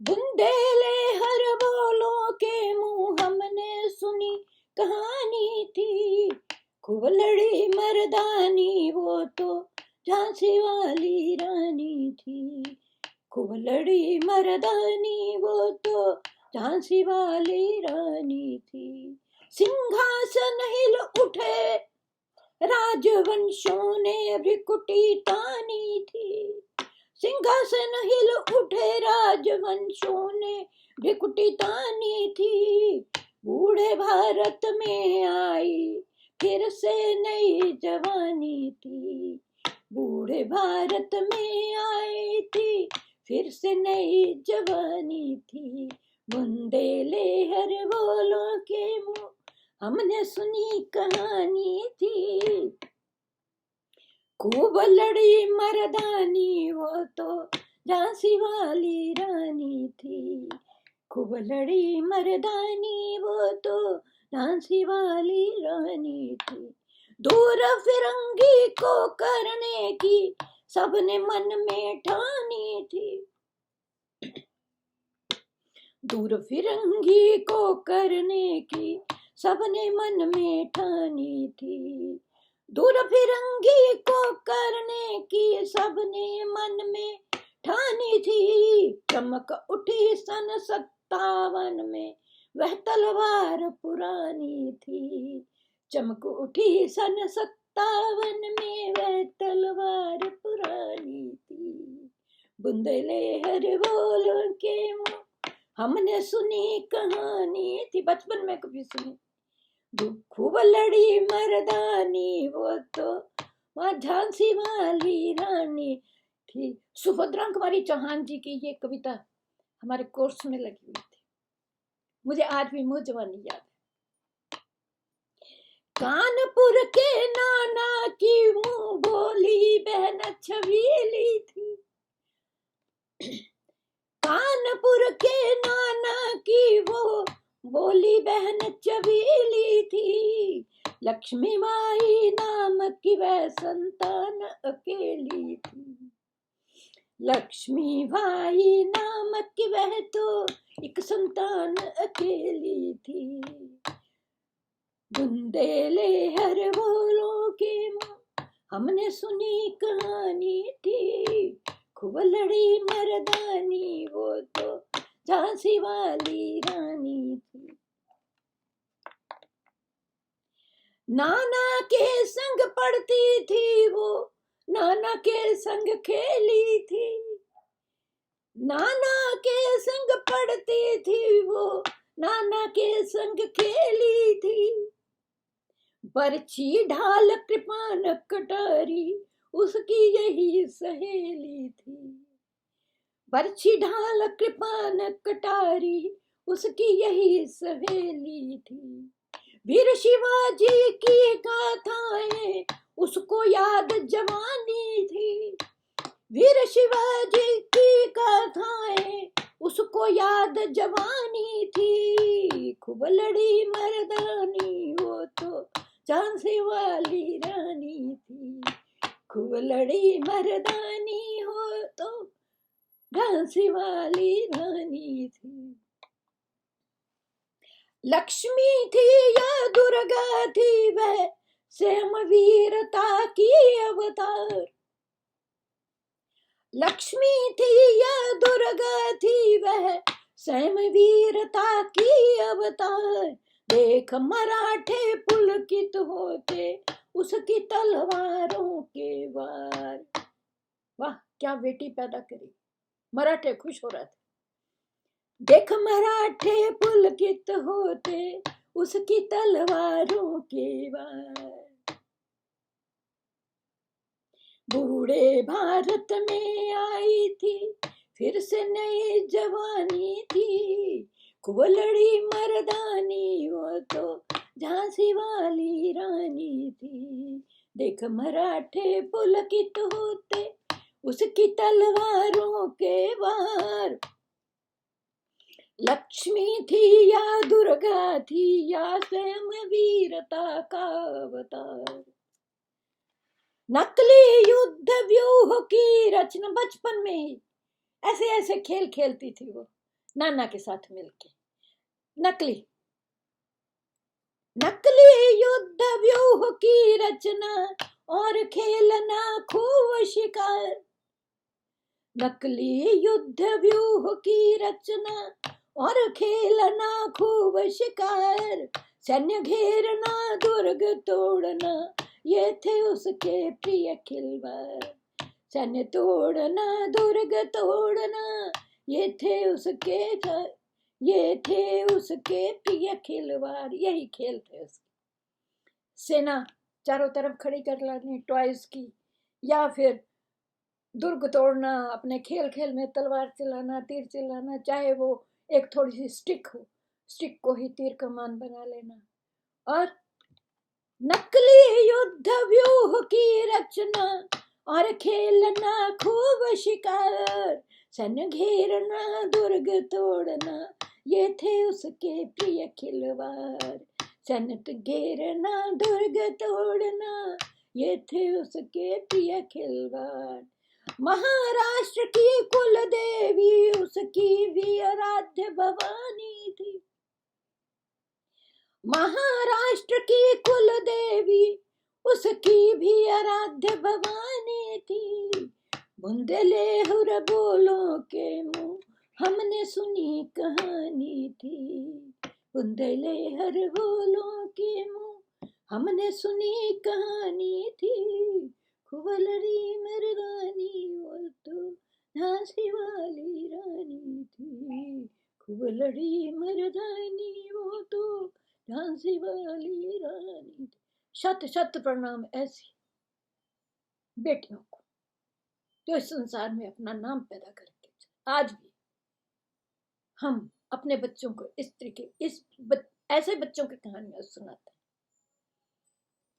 बुंदेले हर बोलों के मुंह हमने सुनी कहानी थी। खूब लड़ी मर्दानी वो तो झांसी वाली रानी थी। खूब लड़ी मर्दानी वो तो झांसी वाली रानी थी। सिंहासन हिल उठे राजवंशों ने भ्रिकुटी तानी थी। सिंहासन हिल उठे राजवंशों ने भ्रिकुटी तानी थी। बूढ़े भारत में आई फिर से नई जवानी थी। बूढ़े भारत में आई थी फिर से नई जवानी थी। बुंदेले हर बोलों के मुंह हमने सुनी कहानी थी। खूब लड़ी मर्दानी वो तो झांसी वाली रानी थी। खूब लड़ी मर्दानी वो तो झांसी वाली रानी थी। दूर फिरंगी को करने की सबने मन में ठानी थी। दूर फिरंगी को करने की सबने मन में ठानी थी। दूर फिरंगी को करने की सबने मन में ठानी थी। चमक उठी सन 57 में वह तलवार पुरानी थी। चमक उठी सन 57 में वह तलवार पुरानी थी। बुंदेले हर बोलों के मुंह हमने सुनी कहानी थी। बचपन में कभी सुनी। खूब लड़ी मर्दानी वो तो वहाँ झांसी वाली रानी थी। सुभद्रा कुमारी चौहान जी की ये कविता हमारे कोर्स में लगी हुई थी। मुझे आज भी मुँह जवानी याद है। कानपुर के नाना की मुँह बोली बहन छबीली थी। कानपुर के नाना की वो बोली बहन चबीली थी। लक्ष्मी माई नाम की वह संतान अकेली थी। लक्ष्मी बाई नाम की वह तो एक संतान अकेली थी। बुंदेले हर बोलों के मुंह हमने सुनी कहानी थी। खूब लड़ी मर्दानी वो तो झांसी वाली रानी थी। नाना के संग पढ़ती थी वो, नाना के संग खेली थी। नाना के संग पढ़ती थी वो, नाना के संग खेली थी। बरछी ढाल कृपान कटारी उसकी यही सहेली थी। बरछी ढाल कृपान कटारी उसकी यही सहेली थी। वीर शिवाजी की गाथाएं उसको याद जवानी थी। वीर शिवाजी की गाथाएं उसको याद जवानी थी। खूब लड़ी मर्दानी वो तो झांसी वाली रानी थी। खूब लड़ी मर्दानी हो तो झांसी वाली रानी थी। लक्ष्मी थी या दुर्गा थी वह स्वयं वीरता की अवतार। लक्ष्मी थी या दुर्गा थी वह स्वयं वीरता की अवतार। देख मराठे पुलकित होते उसकी तलवारों के वार। वाह क्या बेटी पैदा करी। मराठे खुश हो रहे थे। देख मराठे पुलकित होते उसकी तलवारों के वार। बूढ़े भारत में आई थी फिर से नई जवानी थी। खूब लड़ी मर्दानी वो तो झांसी वाली रानी थी। देख मराठे पुलकित होते उसकी तलवारों के वार। लक्ष्मी थी या दुर्गा थी या स्वयं वीरता का अवतार। नकली युद्ध व्यूह की रचना बचपन में ही ऐसे ऐसे खेल खेलती थी वो। नाना के साथ मिलके। नकली नकली युद्ध व्यूह की रचना और खेलना खूब शिकार। नकली युद्ध व्यूह की रचना और खेलना खूब शिकार। सैन्य घेरना दुर्ग तोड़ना ये थे उसके प्रिय खिलवाड़। सैन्य तोड़ना दुर्ग तोड़ना ये थे उसके प्रिय खिलवाड़। यही खेल थे उसके। सेना चारों तरफ खड़ी कर लानी टॉयज की, या फिर दुर्ग तोड़ना, अपने खेल खेल में तलवार चलाना, तीर चलाना, चाहे वो एक थोड़ी सी स्टिक हो, स्टिक को ही तीर कमान बना लेना। और नकली युद्ध व्यूह की रचना और खेलना खूब शिकार। सैन्य घेरना दुर्ग तोड़ना ये थे उसके प्रिय खिलवाड़। सैन्य घेरना दुर्ग तोड़ना ये थे उसके प्रिय खिलवाड़। महाराष्ट्र की कुल देवी उसकी भी आराध्य भवानी थी। महाराष्ट्र की कुल देवी उसकी भी आराध्य भवानी थी। बुंदेलखंड बोलों के मुंह हमने सुनी कहानी थी। बुंदेलखंड बोलों के मुंह हमने सुनी कहानी थी। खूब लड़ी मर्दानी वो तो झांसी वाली रानी थी। खूब लड़ी मर्दानी वो तो झांसी वाली रानी। शत शत प्रणाम ऐसी बेटियों को जो इस संसार में अपना नाम पैदा करके आज भी हम अपने बच्चों को इस तरीके ऐसे बच्चों की कहानियां सुनाते हैं